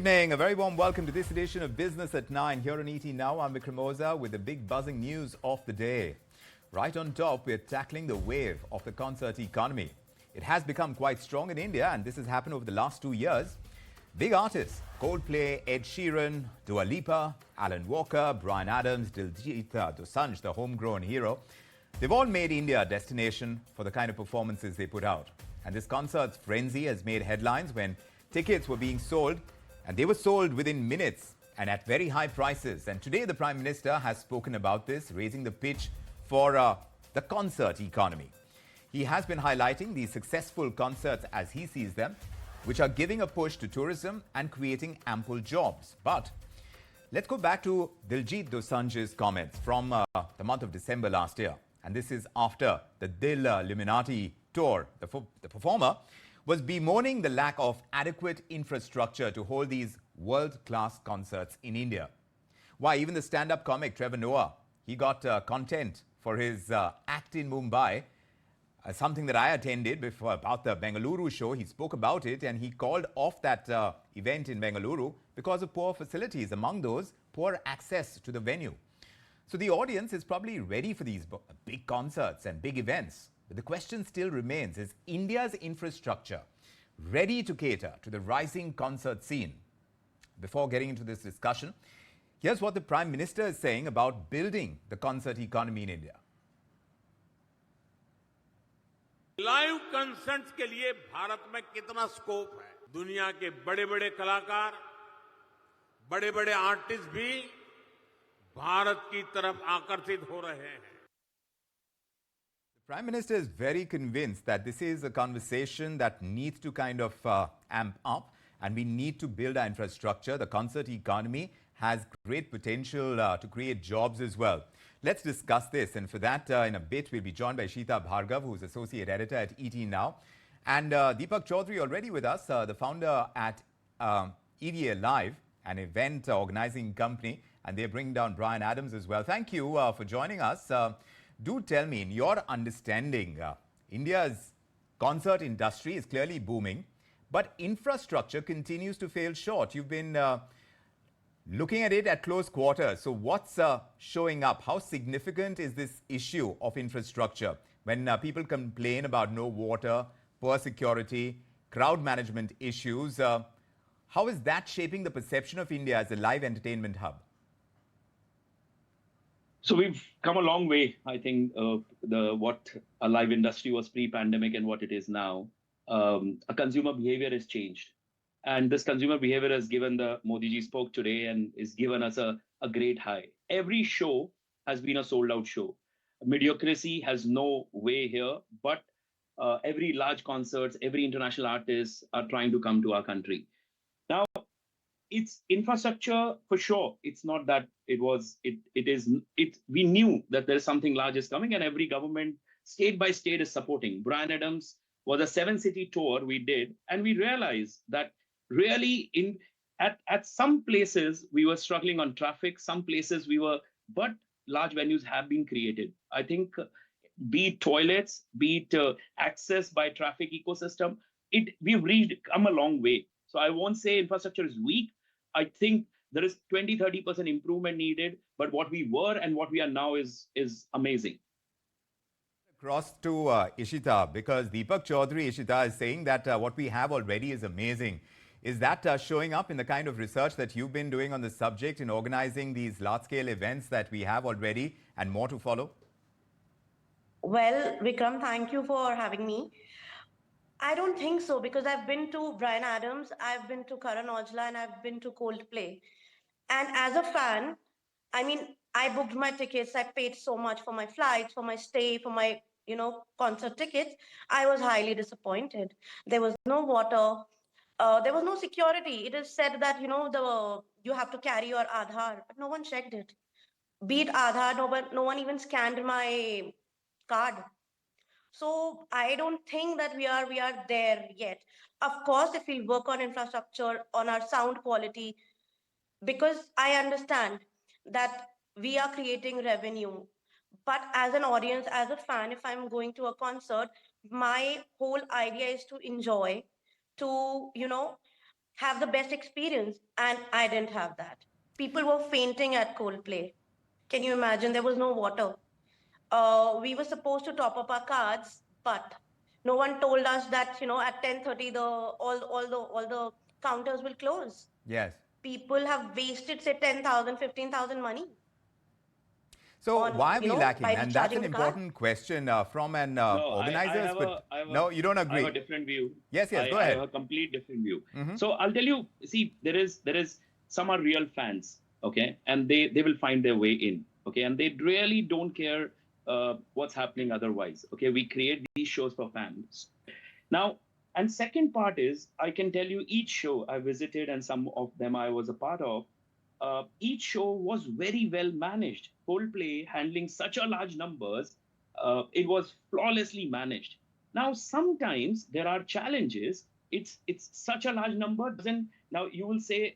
evening. A very warm welcome to this edition of Business at 9 here on ET Now. I'm Vikram Oza with the big buzzing news of the day. Right on top, we're tackling the wave of the concert economy. It has become quite strong in India, and this has happened over the last 2 years. Big artists, Coldplay, Ed Sheeran, Dua Lipa, Alan Walker, Bryan Adams, Diljit Dosanjh, the homegrown hero. They've all made India a destination for the kind of performances they put out. And this concert's frenzy has made headlines when tickets were being sold, and they were sold within minutes and at very high prices. And today the Prime Minister has spoken about this, raising the pitch for the concert economy. He has been highlighting these successful concerts as he sees them, which are giving a push to tourism and creating ample jobs. But let's go back to Diljit Dosanjh's comments from the month of December last year. And this is after the Dil Illuminati tour. The performer was bemoaning the lack of adequate infrastructure to hold these world-class concerts in India. Why, even the stand-up comic Trevor Noah, he got content for his act in Mumbai, something that I attended before about the Bengaluru show. He spoke about it and he called off that event in Bengaluru because of poor facilities, among those, poor access to the venue. So the audience is probably ready for these big concerts and big events. But the question still remains, is India's infrastructure ready to cater to the rising concert scene? Before getting into this discussion, here's what the Prime Minister is saying about building the concert economy in India. Live concerts के लिए भारत में कितना scope है? दुनिया के बड़े-बड़े कलाकार, बड़े-बड़े आर्टिस्ट भी भारत की तरफ आकर्षित हो रहे हैं. The Prime Minister is very convinced that this is a conversation that needs to kind of amp up, and we need to build our infrastructure. The concert economy has great potential to create jobs as well. Let's discuss this, and for that, in a bit, we'll be joined by Sheeta Bhargav, who's Associate Editor at ET Now, and Deepak Chaudhary already with us, the founder at EVA Live, an event organizing company, and they're bringing down Bryan Adams as well. Thank you for joining us. Do tell me, in your understanding, India's concert industry is clearly booming, but infrastructure continues to fail short. You've been looking at it at close quarters. So what's showing up? How significant is this issue of infrastructure when people complain about no water, poor security, crowd management issues? How is that shaping the perception of India as a live entertainment hub? So we've come a long way, I think, what a live industry was pre-pandemic and what it is now. A consumer behavior has changed. And this consumer behavior has given Modi ji spoke today and is given us a great high. Every show has been a sold out show. Mediocrity has no way here, but every large concerts, every international artists are trying to come to our country. Now, it's infrastructure for sure. It's not that we knew that there is something large is coming, and every government, state by state, is supporting. Bryan Adams was a 7-city tour we did, and we realized that really at some places we were struggling on traffic, some places but large venues have been created. I think be it toilets, be it access by traffic ecosystem, we've come a long way. So I won't say infrastructure is weak. I think there is 20-30% improvement needed, but what we were and what we are now is amazing. Across to Ishita, because Deepak Chaudhary, Ishita, is saying that what we have already is amazing. Is that showing up in the kind of research that you've been doing on the subject in organizing these large-scale events that we have already and more to follow? Well, Vikram, thank you for having me. I don't think so, because I've been to Bryan Adams, I've been to Karan Aujla, and I've been to Coldplay. And as a fan, I mean, I booked my tickets. I paid so much for my flights, for my stay, for my, concert tickets. I was highly disappointed. There was no water. There was no security. It is said that, you have to carry your Aadhaar, but no one checked it. Be it Aadhaar, no one even scanned my card. So I don't think that we are there yet. Of course, if we work on infrastructure, on our sound quality, because I understand that we are creating revenue. But as an audience, as a fan, if I'm going to a concert, my whole idea is to enjoy, to, have the best experience. And I didn't have that. People were fainting at Coldplay. Can you imagine? There was no water. We were supposed to top up our cards, but no one told us that at 10:30 all the counters will close. Yes. People have wasted say 10,000, 15,000 money So on why are we lacking? by And that's recharging an the card. important question from an No, organizer's. No, you don't I have agree. a different view. Yes, yes, go I ahead. have a complete different view. Mhm. So I'll tell you, see, there is some are real fans, okay, and they will find their way in, okay, and they really don't care what's happening otherwise, okay. We create these shows for fans. Now, and second part is, I can tell you each show I visited and some of them I was a part of, each show was very well managed. Coldplay handling such a large numbers, it was flawlessly managed. Now, sometimes there are challenges. It's such a large number. Doesn't now you will say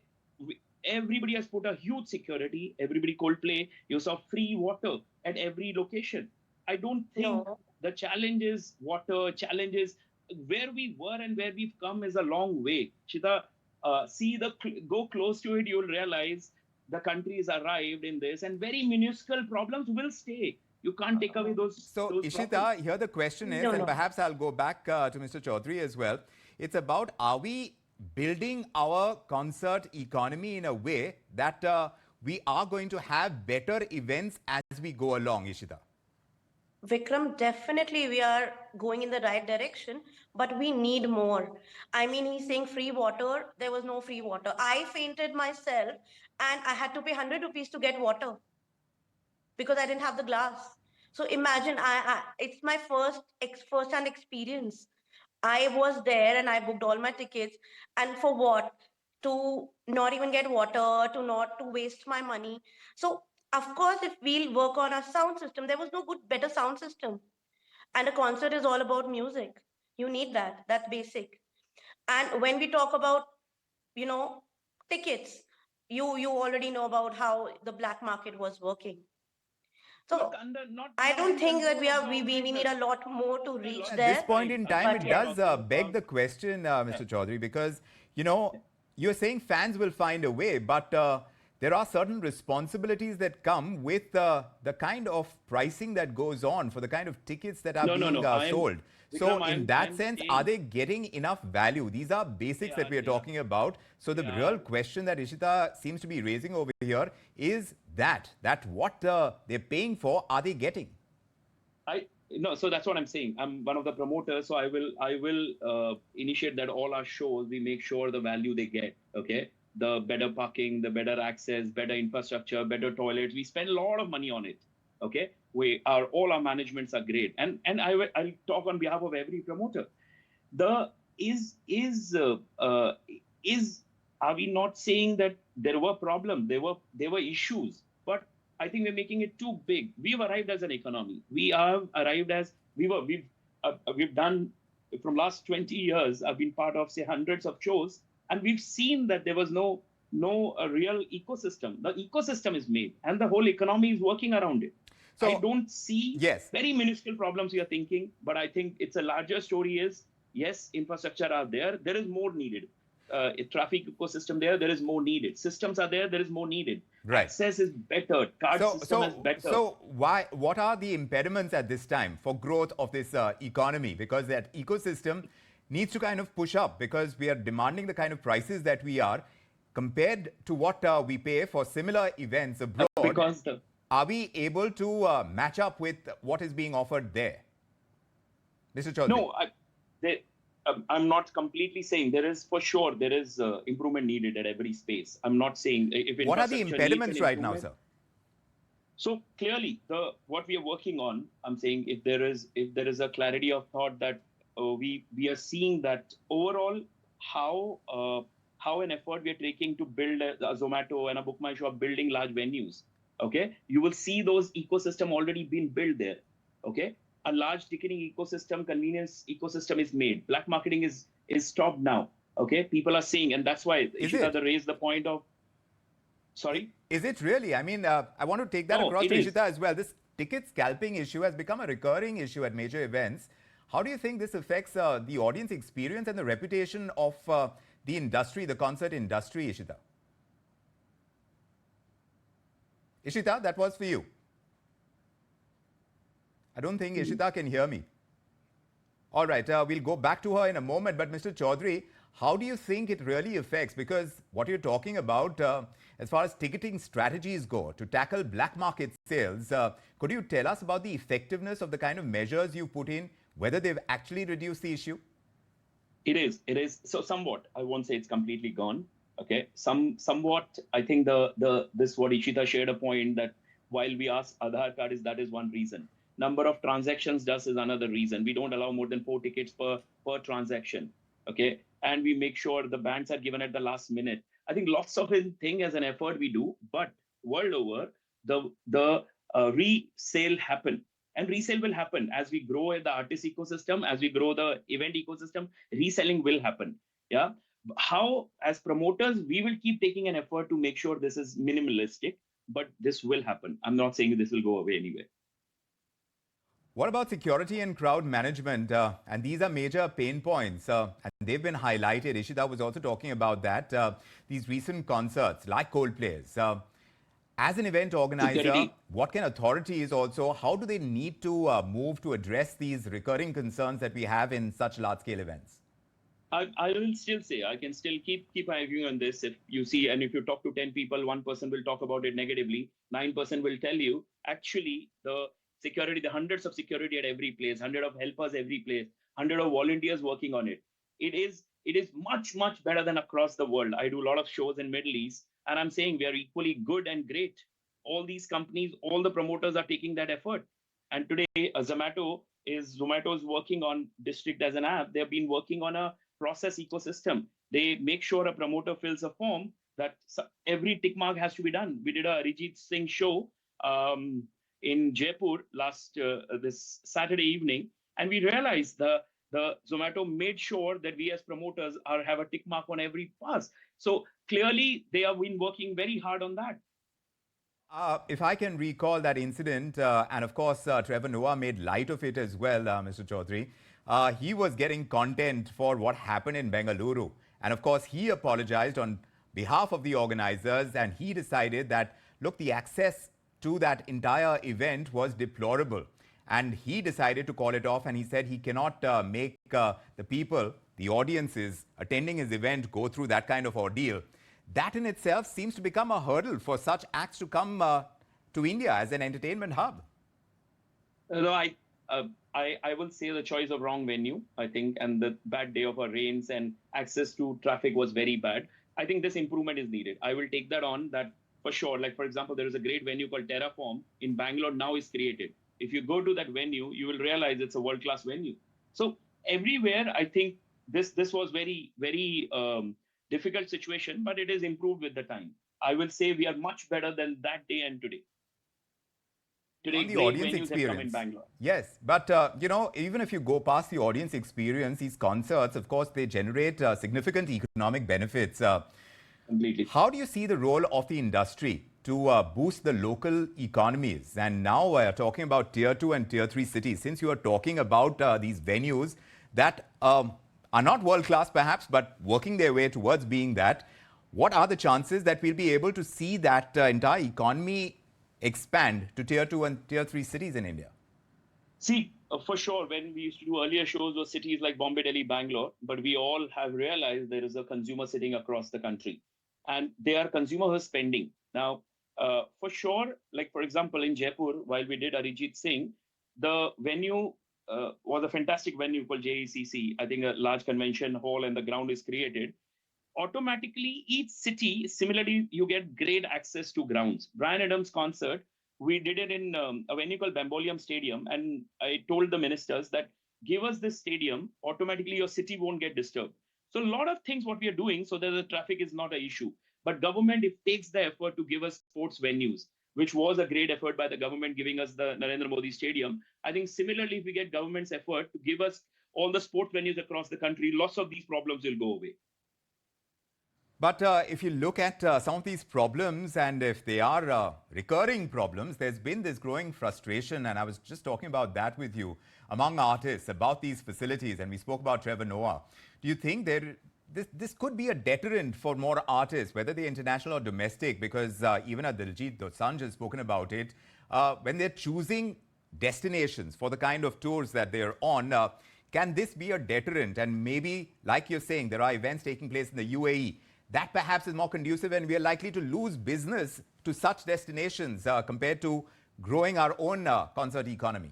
everybody has put a huge security. Everybody Coldplay, you saw free water at every location. I don't think No. the challenge is water. Challenge is where we were and where we've come is a long way. Shita, go close to it, you'll realize the country's arrived in this, and very minuscule problems will stay. You can't take away those. So, those Ishita, problems. here the question is, No, and no. perhaps I'll go back to Mr. Chaudhary as well. It's about, are we building our concert economy in a way that we are going to have better events as we go along, Ishita? Vikram, definitely we are going in the right direction, but we need more. I mean, he's saying free water. There was no free water. I fainted myself and I had to pay 100 rupees to get water because I didn't have the glass. So imagine, it's my first-hand experience. I was there and I booked all my tickets. And for what? To not even get water, to not to waste my money. So of course, if we'll work on our sound system, there was no better sound system. And a concert is all about music. You need that. That's basic. And when we talk about, you know, tickets, you already know about how the black market was working. So Look, not I don't in think that control we of are we need a lot more to Well, reach At there. this point in time, But it yeah. does beg the question, Mr. Chaudhary, because, you're saying fans will find a way, but there are certain responsibilities that come with the kind of pricing that goes on for the kind of tickets that are No, no, being no. sold. So Vikram, in that I'm sense, saying- are they getting enough value? These are basics that we are talking about. So the real question that Ishita seems to be raising over here is that what they're paying for, are they getting? No, so that's what I'm saying. I'm one of the promoters, so I will initiate that all our shows we make sure the value they get. Okay, the better parking, the better access, better infrastructure, better toilets. We spend a lot of money on it. Okay, all our managements are great, and I'll talk on behalf of every promoter. The is are we not saying that there were problems? There were issues, but I think we're making it too big. We've arrived as an economy. We have arrived as we've done from last 20 years. I've been part of say hundreds of shows, and we've seen that there was no real ecosystem. The ecosystem is made, and the whole economy is working around it. So, I don't see yes. very minuscule problems you're thinking, but I think it's a larger story is, yes, infrastructure are there. There is more needed. Traffic ecosystem there is more needed. Systems are there is more needed. Right. Access is better. Card system is better. So what are the impediments at this time for growth of this economy? Because that ecosystem needs to kind of push up because we are demanding the kind of prices that we are compared to what we pay for similar events abroad. Because are we able to match up with what is being offered there? Mr. Chaudhary? No, I'm not completely saying there is improvement needed at every space. I'm not saying if what are the infrastructure impediments needs an right now, improvement. sir? So clearly, what we are working on, I'm saying if there is a clarity of thought that we are seeing that overall how an effort we are taking to build a Zomato and a Book My Show are building large venues. Okay, you will see those ecosystem already being built there. Okay, a large ticketing ecosystem, convenience ecosystem is made. Black marketing is stopped now. Okay, people are seeing, and that's why Ishita raised the point of. Sorry. Is it really? I mean, I want to take that across to Ishita as well. This ticket scalping issue has become a recurring issue at major events. How do you think this affects the audience experience and the reputation of the industry, the concert industry, Ishita? Ishita, that was for you. I don't think Ishita can hear me. All right, we'll go back to her in a moment. But Mr. Chaudhary, how do you think it really affects? Because what you're talking about, as far as ticketing strategies go, to tackle black market sales, could you tell us about the effectiveness of the kind of measures you put in, whether they've actually reduced the issue? It is. So somewhat, I won't say it's completely gone. Okay. Somewhat, I think this what Ishita shared a point that while we ask Aadhaar card that is one reason. Number of transactions is another reason. We don't allow more than 4 tickets per transaction. Okay. And we make sure the bands are given at the last minute. I think lots of thing as an effort we do, but world over, the resale happen. And resale will happen as we grow in the artist ecosystem, as we grow the event ecosystem, reselling will happen. Yeah. How, as promoters, we will keep taking an effort to make sure this is minimalistic, but this will happen. I'm not saying this will go away anyway. What about security and crowd management? And these are major pain points, and they've been highlighted. Ishita was also talking about that. These recent concerts, like Coldplay's. As an event organizer, security. What can authorities also, how do they need to move to address these recurring concerns that we have in such large-scale events? I will still say, I can still keep arguing on this. If you see, and if you talk to 10 people, 1% will talk about it negatively, 9% will tell you, actually, the security, the hundreds of security at every place, 100 of helpers every place, 100 of volunteers working on it. It is much, much better than across the world. I do a lot of shows in Middle East, and I'm saying we are equally good and great. All these companies, all the promoters are taking that effort. And today, Zomato is working on District as an app. They've been working on a process ecosystem. They make sure a promoter fills a form that every tick mark has to be done. We did a Diljit Singh show in Jaipur this Saturday evening, and we realized the Zomato made sure that we as promoters have a tick mark on every pass. So clearly, they have been working very hard on that. If I can recall that incident, and of course, Trevor Noah made light of it as well, Mr. Chaudhary. He was getting content for what happened in Bengaluru. And of course, he apologized on behalf of the organizers, and he decided that, look, the access to that entire event was deplorable. And he decided to call it off, and he said he cannot make the people, the audiences attending his event, go through that kind of ordeal. That in itself seems to become a hurdle for such acts to come to India as an entertainment hub. No, I will say the choice of wrong venue, I think, and the bad day of our rains and access to traffic was very bad. I think this improvement is needed. I will take that on, that for sure. Like, for example, there is a great venue called Terraform in Bangalore now is created. If you go to that venue, you will realize it's a world-class venue. So everywhere, I think this was very, very difficult situation, but it is improved with the time. I will say we are much better than that day and today. On the audience experience. Yes, but even if you go past the audience experience, these concerts, of course, they generate significant economic benefits. Completely. How do you see the role of the industry to boost the local economies? And now we're talking about tier 2 and tier 3 cities. Since you are talking about these venues that are not world-class perhaps, but working their way towards being that, what are the chances that we'll be able to see that entire economy expand to tier 2 and tier 3 cities in India? See, for sure, when we used to do earlier shows with cities like Bombay, Delhi, Bangalore, but we all have realized there is a consumer sitting across the country. And they are consumers who are spending. Now, for sure, like for example, in Jaipur, while we did Diljit Singh, the venue was a fantastic venue called JECC. I think a large convention hall and the ground is created. Automatically, each city, similarly, you get great access to grounds. Bryan Adams' concert, we did it in a venue called Bambolium Stadium. And I told the ministers that give us this stadium, automatically your city won't get disturbed. So a lot of things what we are doing so that the traffic is not an issue. But government, it takes the effort to give us sports venues, which was a great effort by the government giving us the Narendra Modi Stadium. I think similarly, if we get government's effort to give us all the sports venues across the country, lots of these problems will go away. But if you look at some of these problems, and if they are recurring problems, there's been this growing frustration, and I was just talking about that with you, among artists about these facilities, and we spoke about Trevor Noah. Do you think there this could be a deterrent for more artists, whether they're international or domestic, because even Diljit Dosanjh has spoken about it. When they're choosing destinations for the kind of tours that they're on, can this be a deterrent? And maybe, like you're saying, there are events taking place in the UAE. That perhaps is more conducive, and we are likely to lose business to such destinations compared to growing our own concert economy.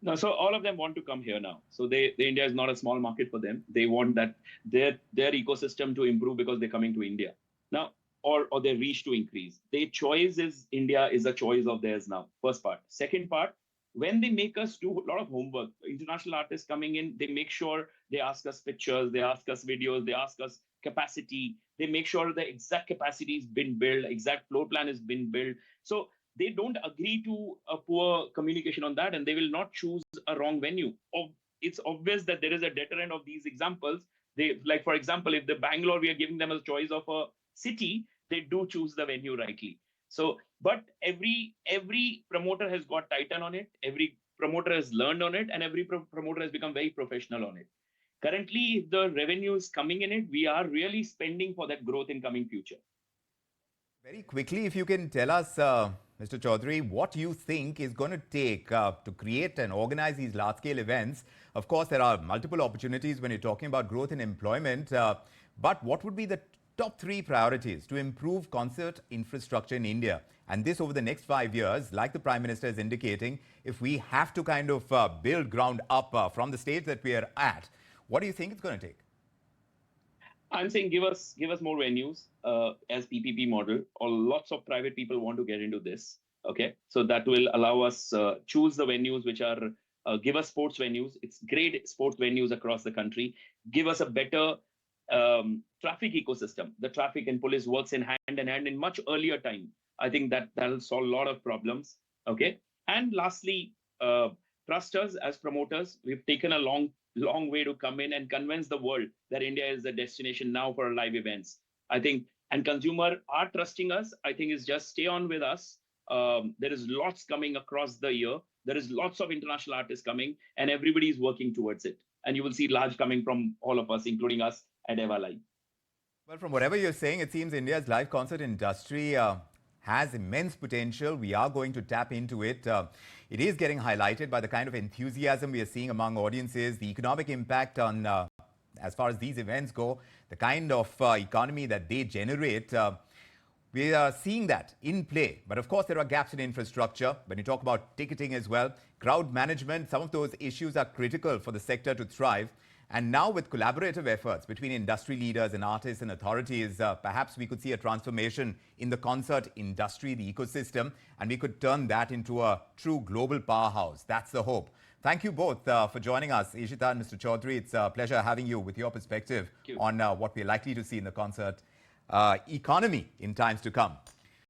No, so all of them want to come here now. So India is not a small market for them. They want that their ecosystem to improve because they're coming to India now, or their reach to increase. Their choice is India is a choice of theirs now. First part. Second part, when they make us do a lot of homework, international artists coming in, they make sure they ask us pictures, they ask us videos, they ask us capacity. They make sure the exact capacity has been built, exact floor plan has been built. So they don't agree to a poor communication on that, and they will not choose a wrong venue. It's obvious that there is a deterrent of these examples. They, like, for example, if the Bangalore, we are giving them a choice of a city, they do choose the venue rightly. So, but every promoter has got Titan on it. Every promoter has learned on it, and every promoter has become very professional on it. Currently, if the revenue is coming in it, we are really spending for that growth in coming future. Very quickly, if you can tell us, Mr. Chaudhary, what you think is going to take to create and organize these large-scale events. Of course, there are multiple opportunities when you're talking about growth in employment, but what would be the top 3 priorities to improve concert infrastructure in India? And this over the next 5 years, like the Prime Minister is indicating, if we have to kind of build ground up from the stage that we are at, what do you think it's going to take? I'm saying give us more venues as PPP model, or lots of private people want to get into this. Okay, so that will allow us choose the venues which are give us sports venues. It's great sports venues across the country. Give us a better traffic ecosystem. The traffic and police works in hand in hand in much earlier time. I think that'll solve a lot of problems. Okay, and lastly, trust us as promoters. We've taken a long way to come in and convince the world that India is the destination now for live events. I think, and consumer are trusting us. I think is just stay on with us. There is lots coming across the year. There is lots of international artists coming, and everybody is working towards it. And you will see large coming from all of us, including us at Eva Live. Well, from whatever you're saying, it seems India's live concert industry has immense potential. We are going to tap into it. It is getting highlighted by the kind of enthusiasm we are seeing among audiences, the economic impact on, as far as these events go, the kind of economy that they generate. We are seeing that in play. But of course, there are gaps in infrastructure. When you talk about ticketing as well, crowd management, some of those issues are critical for the sector to thrive. And now with collaborative efforts between industry leaders and artists and authorities, perhaps we could see a transformation in the concert industry, the ecosystem, and we could turn that into a true global powerhouse. That's the hope. Thank you both for joining us, Ishita and Mr. Chaudhary. It's a pleasure having you with your perspective on what we're likely to see in the concert economy in times to come.